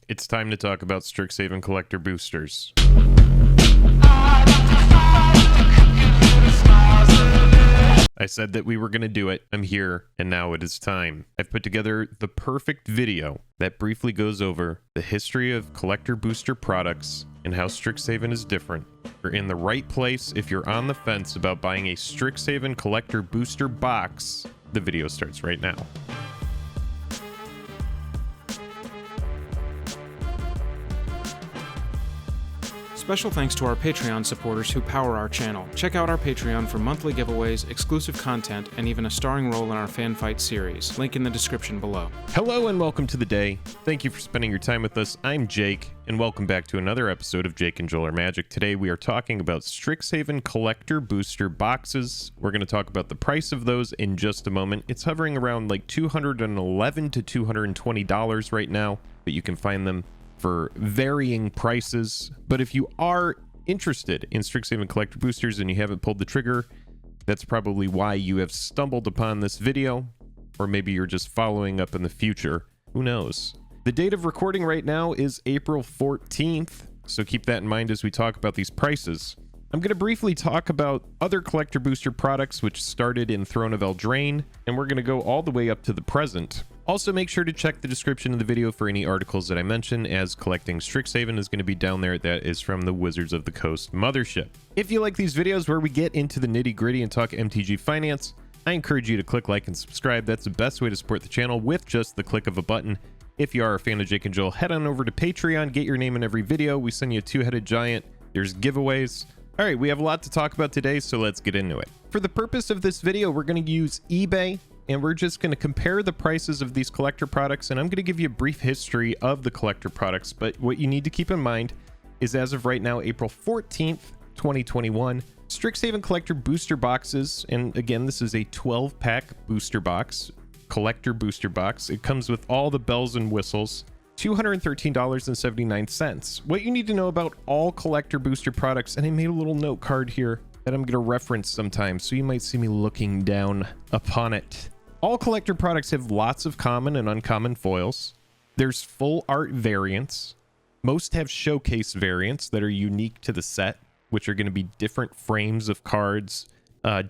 It's time to talk about Strixhaven collector boosters. I said that we were going to do it. I'm here, and now it is time. I've put together the perfect video that briefly goes over the history of collector booster products and how Strixhaven is different. You're in the right place if you're on the fence about buying a Strixhaven collector booster box. The video starts right now. Special thanks to our Patreon supporters who power our channel. Check out our Patreon for monthly giveaways, exclusive content, and even a starring role in our fan fight series. Link in the description below. Hello and welcome to the day. Thank you for spending your time with us. I'm Jake, and welcome back to another episode of Jake and Joel Are Magic. Today we are talking about Strixhaven collector booster boxes. We're going to talk about the price of those in just a moment. It's hovering around like $211 to $220 right now, but you can find them for varying prices. But if you are interested in Strixhaven collector boosters and you haven't pulled the trigger, that's probably why you have stumbled upon this video, or maybe you're just following up in the future. Who knows? The date of recording right now is April 14th, so keep that in mind as we talk about these prices. I'm going to briefly talk about other collector booster products which started in Throne of Eldraine, and we're going to go all the way up to the present. Also, make sure to check the description of the video for any articles that I mention, as collecting Strixhaven is going to be down there. That is from the Wizards of the Coast mothership. If you like these videos where we get into the nitty-gritty and talk MTG finance, I encourage you to click like and subscribe. That's the best way to support the channel with just the click of a button. If you are a fan of Jake and Joel, head on over to Patreon, get your name in every video. We send you a two-headed giant. There's giveaways. All right, we have a lot to talk about today, so let's get into it. For the purpose of this video, we're going to use eBay, and we're just going to compare the prices of these collector products, and I'm going to give you a brief history of the collector products. But what you need to keep in mind is, as of right now, April 14th, 2021, Strixhaven collector booster boxes, and again, this is a 12-pack booster box, collector booster box. It comes with all the bells and whistles. $213.79. What you need to know about all collector booster products, and I made a little note card here that I'm going to reference sometimes, so you might see me looking down upon it. All collector products have lots of common and uncommon foils. There's full art variants. Most have showcase variants that are unique to the set, which are going to be different frames of cards,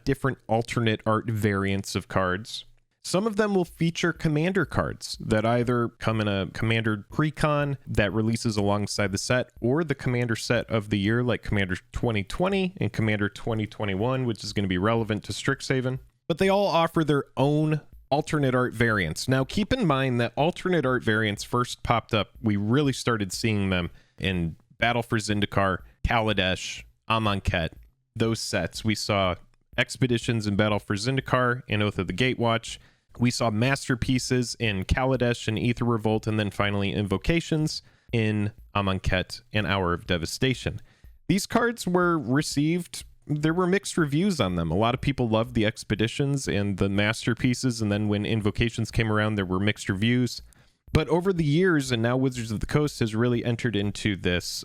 different alternate art variants of cards. Some of them will feature commander cards that either come in a commander pre-con that releases alongside the set, or the commander set of the year, like Commander 2020 and Commander 2021, which is going to be relevant to Strixhaven. But they all offer their own alternate art variants. Now, keep in mind that alternate art variants first popped up. We really started seeing them in Battle for Zendikar, Kaladesh, Amonkhet, those sets. We saw Expeditions in Battle for Zendikar and Oath of the Gatewatch. We saw Masterpieces in Kaladesh and Aether Revolt, and then finally Invocations in Amonkhet and Hour of Devastation. These cards were received, there were mixed reviews on them. A lot of people loved the Expeditions and the Masterpieces, and then when Invocations came around, there were mixed reviews. But over the years, and now Wizards of the Coast has really entered into this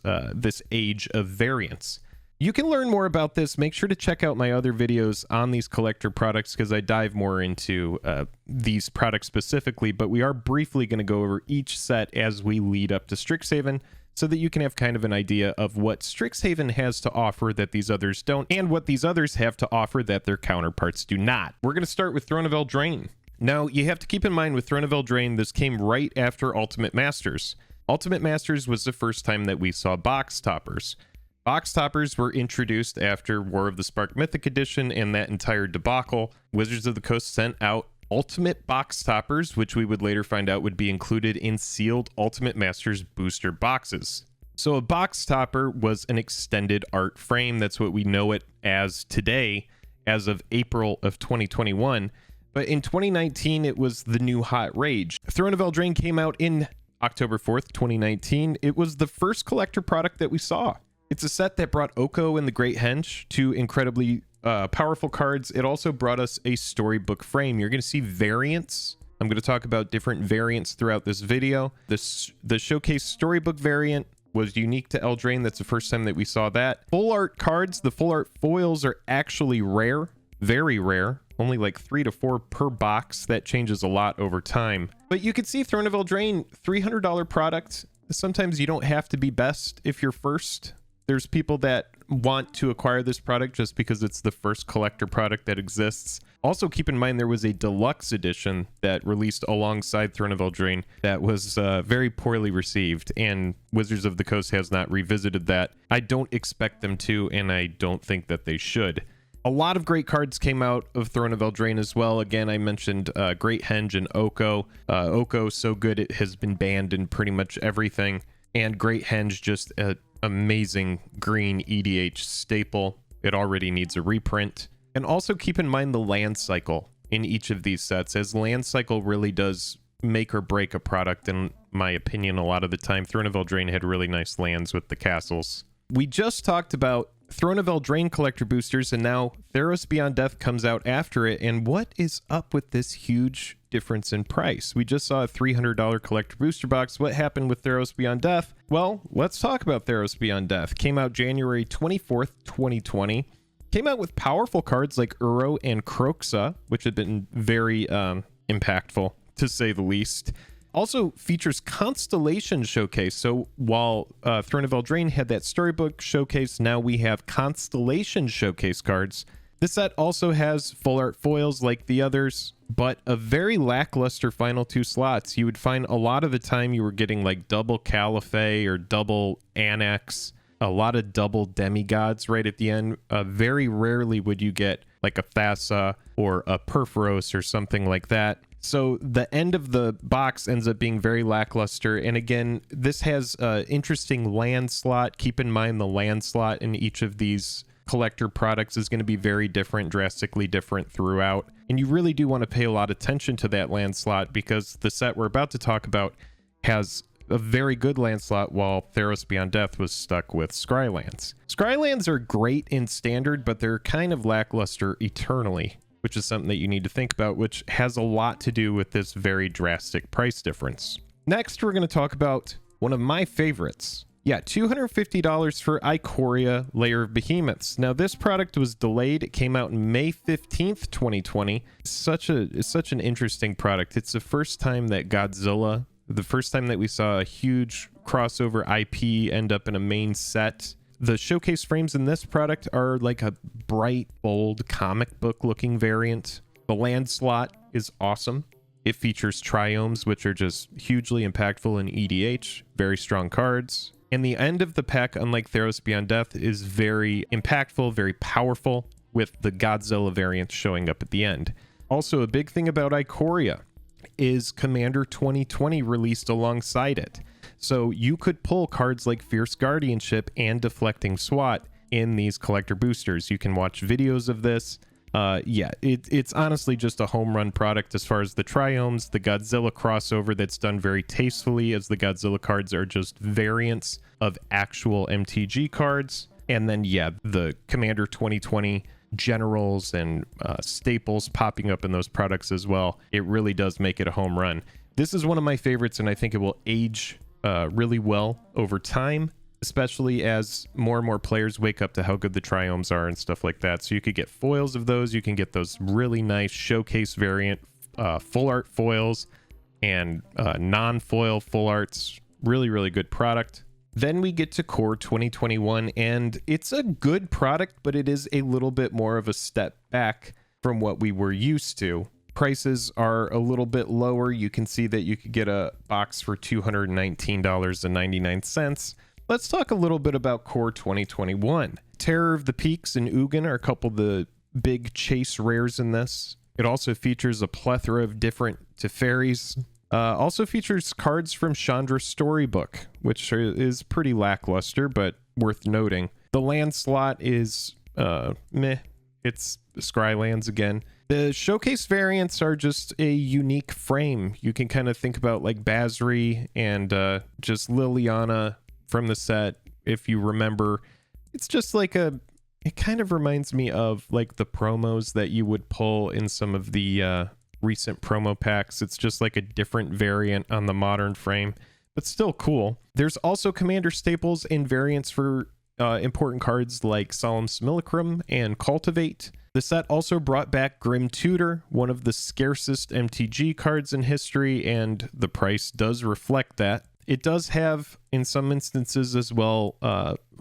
age of variants. You can learn more about this. Make sure to check out my other videos on these collector products, because I dive more into these products specifically, but we are briefly going to go over each set as we lead up to Strixhaven, so that you can have kind of an idea of what Strixhaven has to offer that these others don't, and what these others have to offer that their counterparts do not. We're going to start with Throne of Eldraine. Now, you have to keep in mind with Throne of Eldraine, this came right after Ultimate Masters. Ultimate Masters was the first time that we saw box toppers. Box toppers were introduced after War of the Spark Mythic Edition and that entire debacle. Wizards of the Coast sent out ultimate box toppers, which we would later find out would be included in sealed Ultimate Masters booster boxes. So a box topper was an extended art frame. That's what we know it as today, as of April of 2021. But in 2019, it was the new hot rage. Throne of Eldraine came out in October 4th, 2019. It was the first collector product that we saw. It's a set that brought Oko and the Great Hench, two incredibly powerful cards. It also brought us a storybook frame. You're going to see variants. I'm going to talk about different variants throughout this video. The Showcase Storybook variant was unique to Eldraine. That's the first time that we saw that. Full art cards, the full art foils are actually rare, very rare. Only like 3 to 4 per box. That changes a lot over time. But you can see Throne of Eldraine, $300 product. sometimes you don't have to be best if you're first. There's people that want to acquire this product just because it's the first collector product that exists. Also, keep in mind there was a deluxe edition that released alongside Throne of Eldraine that was very poorly received, and Wizards of the Coast has not revisited that. I don't expect them to, and I don't think that they should. A lot of great cards came out of Throne of Eldraine as well. Again, I mentioned Great Henge and Oko. Oko, so good it has been banned in pretty much everything. And Great Henge, just an amazing green EDH staple. It already needs a reprint. And also keep in mind the land cycle in each of these sets, as land cycle really does make or break a product, in my opinion, a lot of the time. Throne of Eldraine had really nice lands with the castles. We just talked about Throne of Eldraine collector boosters, and now Theros Beyond Death comes out after it. And what is up with this huge difference in price? We just saw a $300 collector booster box. What happened with Theros Beyond Death? Well, let's talk about Theros Beyond Death. Came out January 24th, 2020. Came out with powerful cards like Uro and Kroxa, which have been very impactful, to say the least. Also features Constellation Showcase. So while Throne of Eldraine had that Storybook Showcase, now we have Constellation Showcase cards. This set also has full art foils like the others, but a very lackluster final two slots. You would find a lot of the time you were getting like double Caliphate or double Annex, a lot of double demigods right at the end. Very rarely would you get like a Thassa or a Perforos or something like that. So the end of the box ends up being very lackluster. And again, this has an interesting land slot. Keep in mind the land slot in each of these collector products is going to be very different, drastically different throughout. And you really do want to pay a lot of attention to that land slot, because the set we're about to talk about has a very good land slot, while Theros Beyond Death was stuck with Scrylands. Scrylands are great in standard, but they're kind of lackluster eternally, which is something that you need to think about, which has a lot to do with this very drastic price difference. Next, we're going to talk about one of my favorites. Yeah, $250 for Ikoria Lair of Behemoths. Now, this product was delayed. It came out in May 15th, 2020. It's such an interesting product. It's the first time that Godzilla, the first time that we saw a huge crossover IP end up in a main set. The showcase frames in this product are like a bright, bold comic book looking variant. The land slot is awesome. It features triomes, which are just hugely impactful in EDH, very strong cards. And the end of the pack, unlike Theros Beyond Death, is very impactful, very powerful, with the Godzilla variant showing up at the end. Also, a big thing about Ikoria is Commander 2020 released alongside it. So you could pull cards like Fierce Guardianship and Deflecting SWAT in these collector boosters. You can watch videos of this. It's honestly just a home run product as far as the triomes, the Godzilla crossover that's done very tastefully, as the Godzilla cards are just variants of actual MTG cards. And then, the Commander 2020 generals and staples popping up in those products as well. It really does make it a home run. This is one of my favorites, and I think it will age really well over time, especially as more and more players wake up to how good the triomes are and stuff like that. So you could get foils of those. You can get those really nice showcase variant full art foils and non-foil full arts. Really, really good product. Then we get to Core 2021, and it's a good product, but it is a little bit more of a step back from what we were used to. Prices are a little bit lower. You can see that you could get a box for $219.99. Let's talk a little bit about Core 2021. Terror of the Peaks and Ugin are a couple of the big chase rares in this. It also features a plethora of different Teferis. Also features cards from Chandra's Storybook, which is pretty lackluster, but worth noting. The land slot is meh. It's Scrylands again. The showcase variants are just a unique frame. You can kind of think about like Basri and just Liliana from the set. If you remember, it's just like it kind of reminds me of like the promos that you would pull in some of the recent promo packs. It's just like a different variant on the modern frame, but still cool. There's also Commander staples and variants for important cards like Solemn Simulacrum and Cultivate. The set also brought back Grim Tutor, one of the scarcest MTG cards in history, and the price does reflect that. It does have, in some instances as well,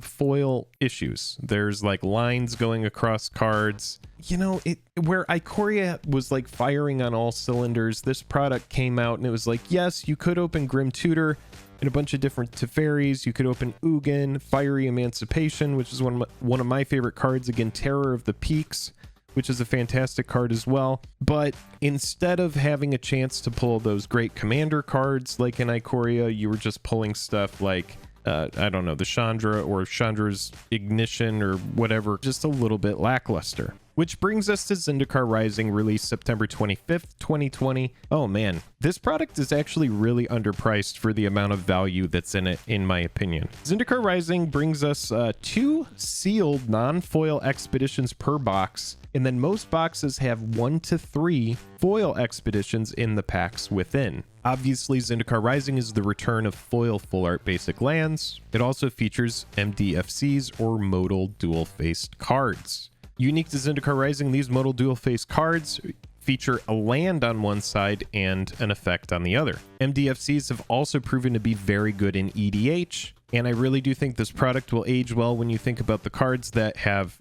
foil issues. There's like lines going across cards. You know, where Ikoria was like firing on all cylinders, this product came out and it was like, yes, you could open Grim Tutor and a bunch of different Teferis. You could open Ugin, Fiery Emancipation, which is one of my favorite cards. Again, Terror of the Peaks, which is a fantastic card as well. But instead of having a chance to pull those great commander cards like in Ikoria, you were just pulling stuff like, I don't know, the Chandra or Chandra's Ignition or whatever, just a little bit lackluster. Which brings us to Zendikar Rising, released September 25th, 2020. Oh man, this product is actually really underpriced for the amount of value that's in it, in my opinion. Zendikar Rising brings us 2 sealed non-foil expeditions per box, and then most boxes have 1 to 3 foil expeditions in the packs within. Obviously, Zendikar Rising is the return of foil full art basic lands. It also features MDFCs or modal dual-faced cards. Unique to Zendikar Rising, these modal dual-faced cards feature a land on one side and an effect on the other. MDFCs have also proven to be very good in EDH, and I really do think this product will age well when you think about the cards that have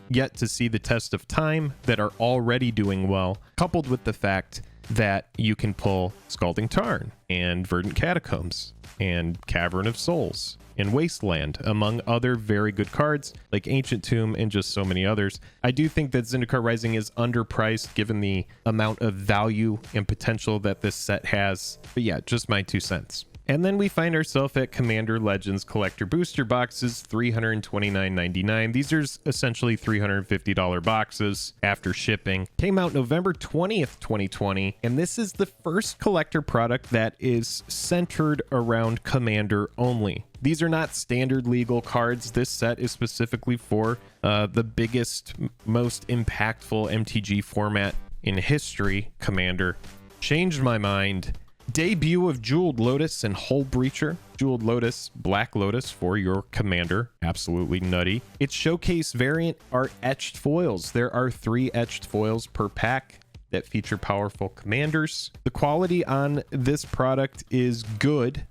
yet to see the test of time that are already doing well, coupled with the fact that you can pull Scalding Tarn and Verdant Catacombs and Cavern of Souls and Wasteland, among other very good cards like Ancient Tomb and just so many others. I do think that Zendikar Rising is underpriced given the amount of value and potential that this set has. But yeah, just my 2 cents. And then we find ourselves at Commander Legends Collector Booster Boxes, $329.99. These are essentially $350 boxes after shipping. Came out November 20th, 2020, and this is the first collector product that is centered around Commander only. These are not standard legal cards. This set is specifically for the biggest, most impactful MTG format in history, Commander. Changed my mind. Debut of Jeweled Lotus and Hull Breacher. Jeweled Lotus, Black Lotus for your commander. Absolutely nutty. Its showcase variant are etched foils. There are 3 etched foils per pack that feature powerful commanders. The quality on this product is good,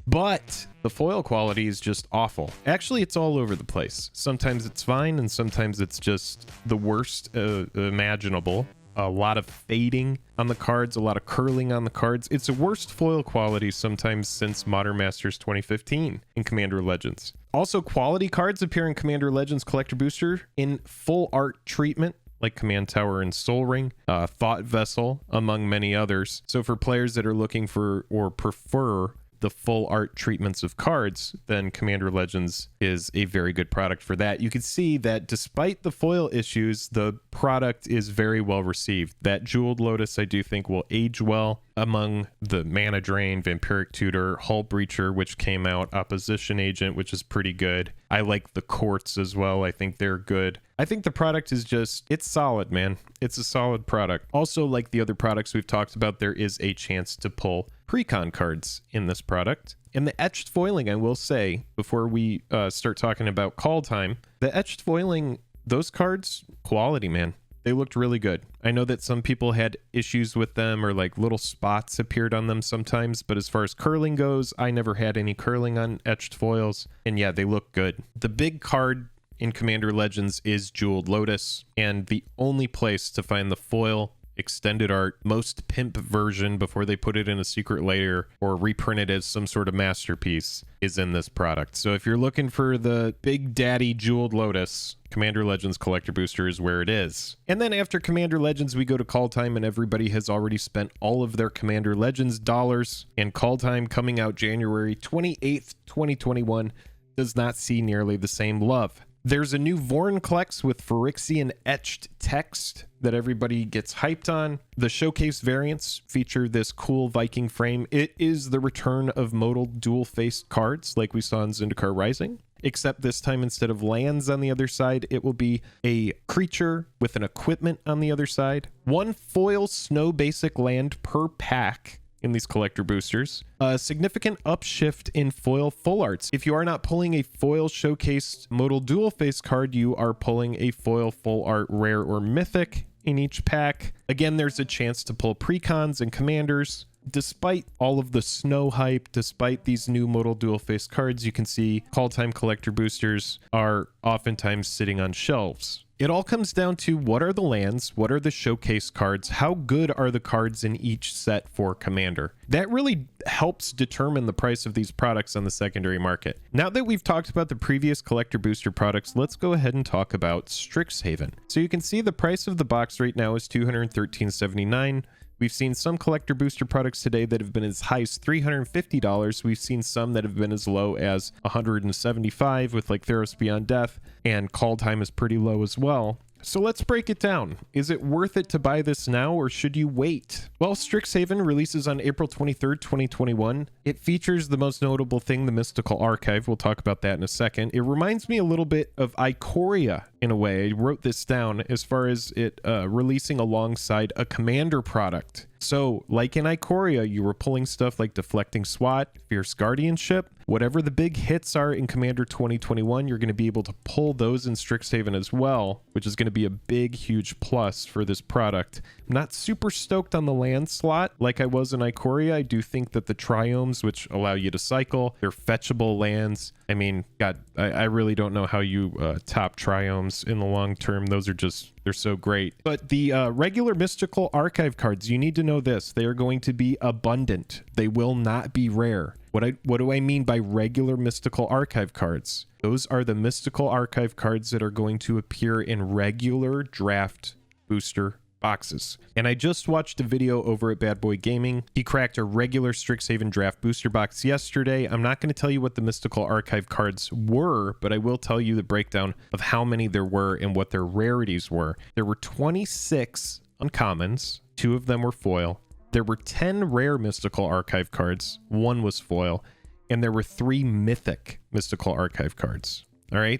but the foil quality is just awful. Actually, it's all over the place. Sometimes it's fine, and sometimes it's just the worst imaginable. A lot of fading on the cards, a lot of curling on the cards. It's the worst foil quality sometimes since Modern Masters 2015 in Commander Legends. Also, quality cards appear in Commander Legends Collector Booster in full art treatment, like Command Tower and Soul Ring, Thought Vessel, among many others. So for players that are looking for or prefer the full art treatments of cards, then Commander Legends is a very good product for that. You can see that despite the foil issues, the product is very well received. That Jeweled Lotus I do think will age well among the Mana Drain, Vampiric Tutor, Hull Breacher, which came out, Opposition Agent, which is pretty good. I like the Courts as well. I think they're good. I think the product is just, it's solid, man. It's a solid product. Also, like the other products we've talked about, there is a chance to pull pre-con cards in this product. And the etched foiling, I will say, before we start talking about call time, the etched foiling, those cards, quality, man. They looked really good. I know that some people had issues with them or like little spots appeared on them sometimes, but as far as curling goes, I never had any curling on etched foils. And yeah, they look good. The big card in Commander Legends is Jeweled Lotus, and the only place to find the foil extended art, most pimp version before they put it in a secret layer or reprint it as some sort of masterpiece is in this product. So if you're looking for the big daddy Jeweled Lotus, Commander Legends Collector Booster is where it is. And then after Commander Legends, we go to Call Time, and everybody has already spent all of their Commander Legends dollars, and Call Time, coming out January 28th, 2021, does not see nearly the same love. There's a new Vorinclex with Phyrexian etched text that everybody gets hyped on. The showcase variants feature this cool Viking frame. It is the return of modal dual-faced cards like we saw in Zendikar Rising, except this time instead of lands on the other side, it will be a creature with an equipment on the other side. 1 foil snow basic land per pack in these collector boosters. A significant upshift in foil full arts. If you are not pulling a foil showcased modal dual face card, you are pulling a foil full art rare or mythic in each pack. Again, there's a chance to pull precons and commanders. despite all of the snow hype, despite these new modal dual face cards, you can see call time collector boosters are oftentimes sitting on shelves. It all comes down to what are the lands, what are the showcase cards, how good are the cards in each set for Commander. That really helps determine the price of these products on the secondary market. Now that we've talked about the previous collector booster products, let's go ahead and talk about Strixhaven. So you can see the price of the box right now is $213.79. We've seen some collector booster products today that have been as high as $350. We've seen some that have been as low as $175 with like Theros Beyond Death, and call time is pretty low as well. So let's break it down. Is it worth it to buy this now, or should you wait? Well, Strixhaven releases on April 23rd, 2021. It features the most notable thing, the Mystical Archive. We'll talk about that in a second. It reminds me a little bit of Ikoria in a way. I wrote this down as far as it releasing alongside a Commander product. So, like in Ikoria, you were pulling stuff like Deflecting SWAT, Fierce Guardianship. Whatever the big hits are in Commander 2021, you're going to be able to pull those in Strixhaven as well, which is going to be a big, huge plus for this product. I'm not super stoked on the land slot like I was in Ikoria. I do think that the Triomes, which allow you to cycle, they're fetchable lands. I mean, God, I really don't know how you top Triomes in the long term. Those are just, they're so great. But the regular Mystical Archive cards, you need to know this. They are going to be abundant. They will not be rare. What do I mean by regular Mystical Archive cards? Those are the Mystical Archive cards that are going to appear in regular draft booster boxes. And I just watched a video over at Bad Boy Gaming. He cracked a regular Strixhaven draft booster box yesterday. I'm not going to tell you what the Mystical Archive cards were, but I will tell you the breakdown of how many there were and what their rarities were. There were 26 uncommons. 2 of them were foil. There were 10 rare Mystical Archive cards. 1 was foil. And there were 3 mythic Mystical Archive cards. All right.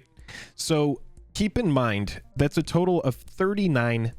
So keep in mind, that's a total of 39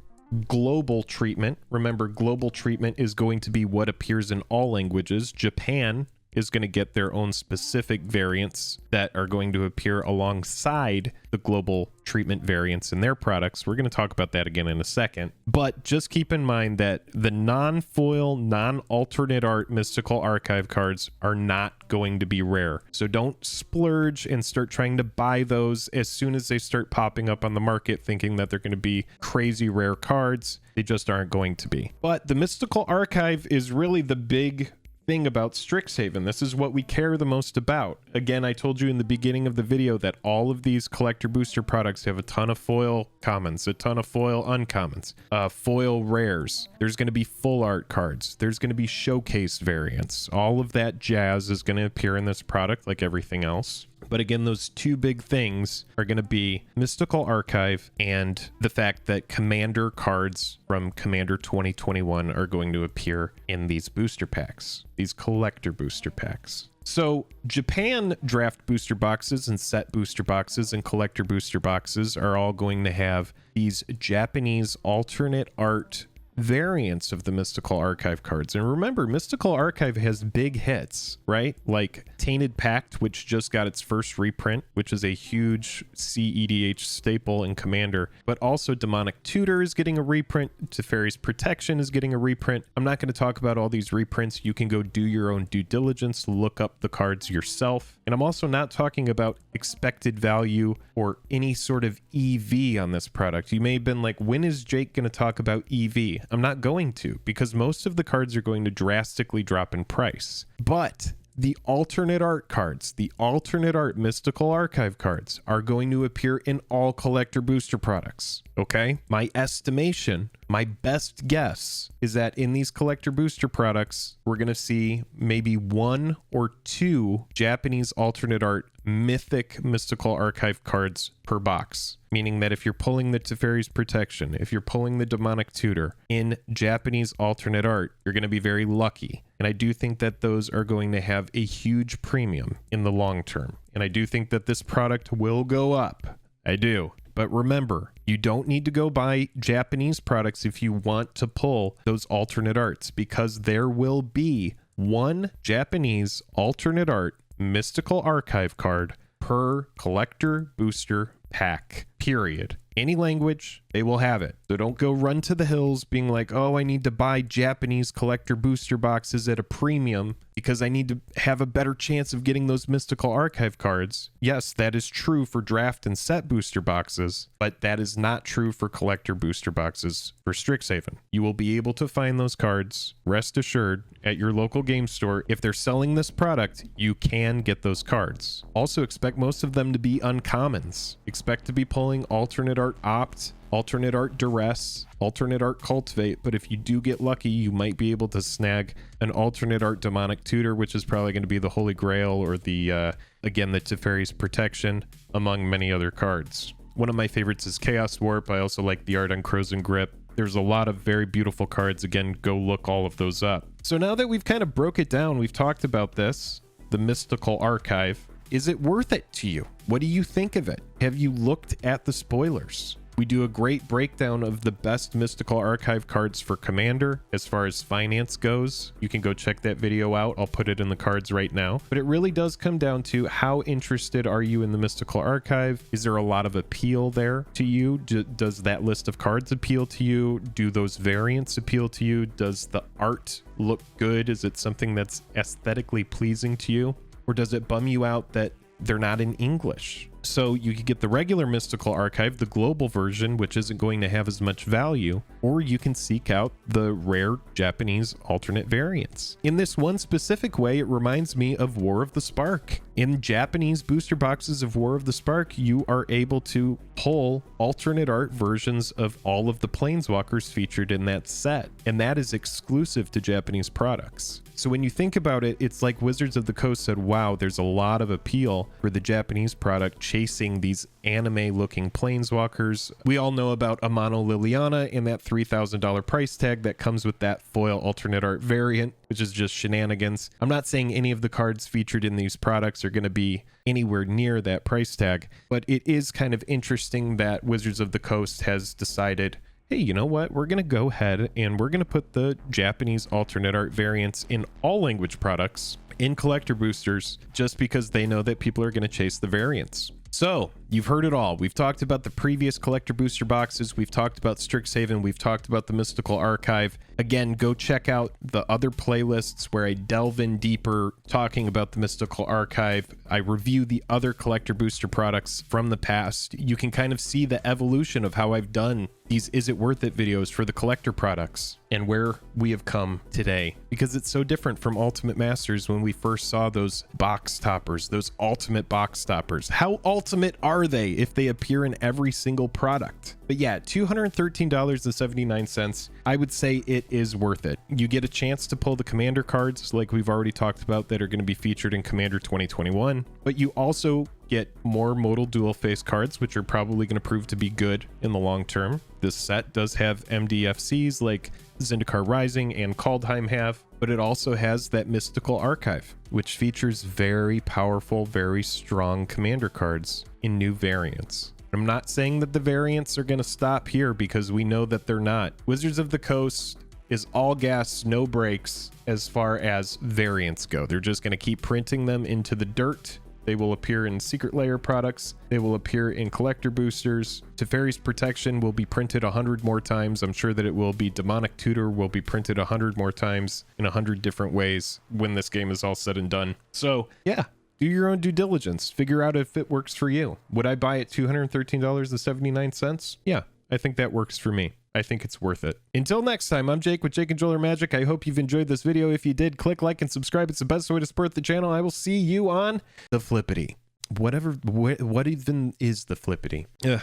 global treatment. Remember, global treatment is going to be what appears in all languages. Japan is going to get their own specific variants that are going to appear alongside the global treatment variants in their products. We're going to talk about that again in a second. But just keep in mind that the non-foil, non-alternate art Mystical Archive cards are not going to be rare. So don't splurge and start trying to buy those as soon as they start popping up on the market, thinking that they're going to be crazy rare cards. They just aren't going to be. But the Mystical Archive is really the big thing about Strixhaven. This is what we care the most about. Again, I told you in the beginning of the video that all of these collector booster products have a ton of foil commons, a ton of foil uncommons, foil rares. There's going to be full art cards. There's going to be showcase variants. All of that jazz is going to appear in this product like everything else. But again, those 2 big things are going to be Mystical Archive and the fact that Commander cards from Commander 2021 are going to appear in these booster packs, these collector booster packs. So Japan draft booster boxes and set booster boxes and collector booster boxes are all going to have these Japanese alternate art variants of the Mystical Archive cards. And remember, Mystical Archive has big hits, right? Like Tainted Pact, which just got its first reprint, which is a huge CEDH staple in Commander. But also Demonic Tutor is getting a reprint. Teferi's Protection is getting a reprint. I'm not going to talk about all these reprints. You can go do your own due diligence, look up the cards yourself. And I'm also not talking about expected value or any sort of EV on this product. You may have been like, when is Jake going to talk about EV? I'm not going to, because most of the cards are going to drastically drop in price. But the alternate art cards, the alternate art Mystical Archive cards are going to appear in all collector booster products. Okay? My estimation, my best guess is that in these collector booster products, we're going to see maybe 1 or 2 Japanese alternate art mythic Mystical Archive cards per box. Meaning that if you're pulling the Teferi's Protection, if you're pulling the Demonic Tutor in Japanese alternate art, you're going to be very lucky. And I do think that those are going to have a huge premium in the long term. And I do think that this product will go up. I do. But remember, you don't need to go buy Japanese products if you want to pull those alternate arts, because there will be 1 Japanese alternate art Mystical Archive card per collector booster pack, period. Any language, they will have it. So don't go run to the hills being like, oh, I need to buy Japanese collector booster boxes at a premium because I need to have a better chance of getting those mystical archive cards. Yes, that is true for draft and set booster boxes, but that is not true for collector booster boxes for Strixhaven. You will be able to find those cards, rest assured, at your local game store. If they're selling this product, you can get those cards. Also expect most of them to be uncommons. Expect to be pulling alternate art opt, alternate art duress, alternate art cultivate, but if you do get lucky, you might be able to snag an alternate art demonic tutor, which is probably going to be the Holy Grail or the again, the Teferi's protection, among many other cards. One of my favorites is Chaos Warp. I also like the art on Crows and Grip. There's a lot of very beautiful cards. Again, go look all of those up. So now that we've kind of broke it down, we've talked about this, the mystical archive. Is it worth it to you? What do you think of it? Have you looked at the spoilers? We do a great breakdown of the best mystical archive cards for Commander as far as finance goes. You can go check that video out. I'll put it in the cards right now. But it really does come down to how interested are you in the mystical archive? Is there a lot of appeal there to you? Does that list of cards appeal to you? Do those variants appeal to you? Does the art look good? Is it something that's aesthetically pleasing to you? Or does it bum you out that they're not in English? So you could get the regular mystical archive, the global version, which isn't going to have as much value, or you can seek out the rare Japanese alternate variants. In this one specific way, it reminds me of War of the Spark. In Japanese booster boxes of War of the Spark, you are able to pull alternate art versions of all of the planeswalkers featured in that set, and that is exclusive to Japanese products. So when you think about it, it's like Wizards of the Coast said, wow, there's a lot of appeal for the Japanese product chasing these anime-looking planeswalkers. We all know about Amano Liliana and that $3,000 price tag that comes with that foil alternate art variant, which is just shenanigans. I'm not saying any of the cards featured in these products are going to be anywhere near that price tag, but it is kind of interesting that Wizards of the Coast has decided, hey, you know what? We're going to go ahead and we're going to put the Japanese alternate art variants in all language products, in collector boosters, just because they know that people are going to chase the variants. So you've heard it all. We've talked about the previous collector booster boxes. We've talked about Strixhaven. We've talked about the mystical archive. Again, go check out the other playlists where I delve in deeper talking about the mystical archive. I review the other collector booster products from the past. You can kind of see the evolution of how I've done these Is It Worth It videos for the collector products and where we have come today, because it's so different from Ultimate Masters when we first saw those box toppers, those ultimate box toppers. How ultimate are they if they appear in every single product? But yeah, $213.79. I would say it is worth it. You get a chance to pull the Commander cards like we've already talked about that are going to be featured in Commander 2021, but you also get more modal dual face cards, which are probably going to prove to be good in the long term. This set does have MDFCs like Zendikar Rising and Kaldheim have, but it also has that mystical archive, which features very powerful, very strong commander cards in new variants. I'm not saying that the variants are going to stop here, because we know that they're not. Wizards of the Coast is all gas, no brakes as far as variants go. They're just going to keep printing them into the dirt. They will appear in Secret Lair products. They will appear in collector boosters. Teferi's Protection will be printed 100 more times. I'm sure that it will be. Demonic Tutor will be printed 100 more times in 100 different ways when this game is all said and done. So yeah, do your own due diligence. Figure out if it works for you. Would I buy it $213.79? Yeah, I think that works for me. I think it's worth it. Until next time, I'm Jake with Jake and Joel Magic. I hope you've enjoyed this video. If you did, click like and subscribe. It's the best way to support the channel. I will see you on the flippity. What even is the flippity? Ugh,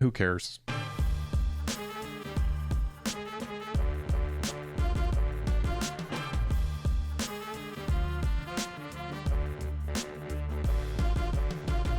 who cares?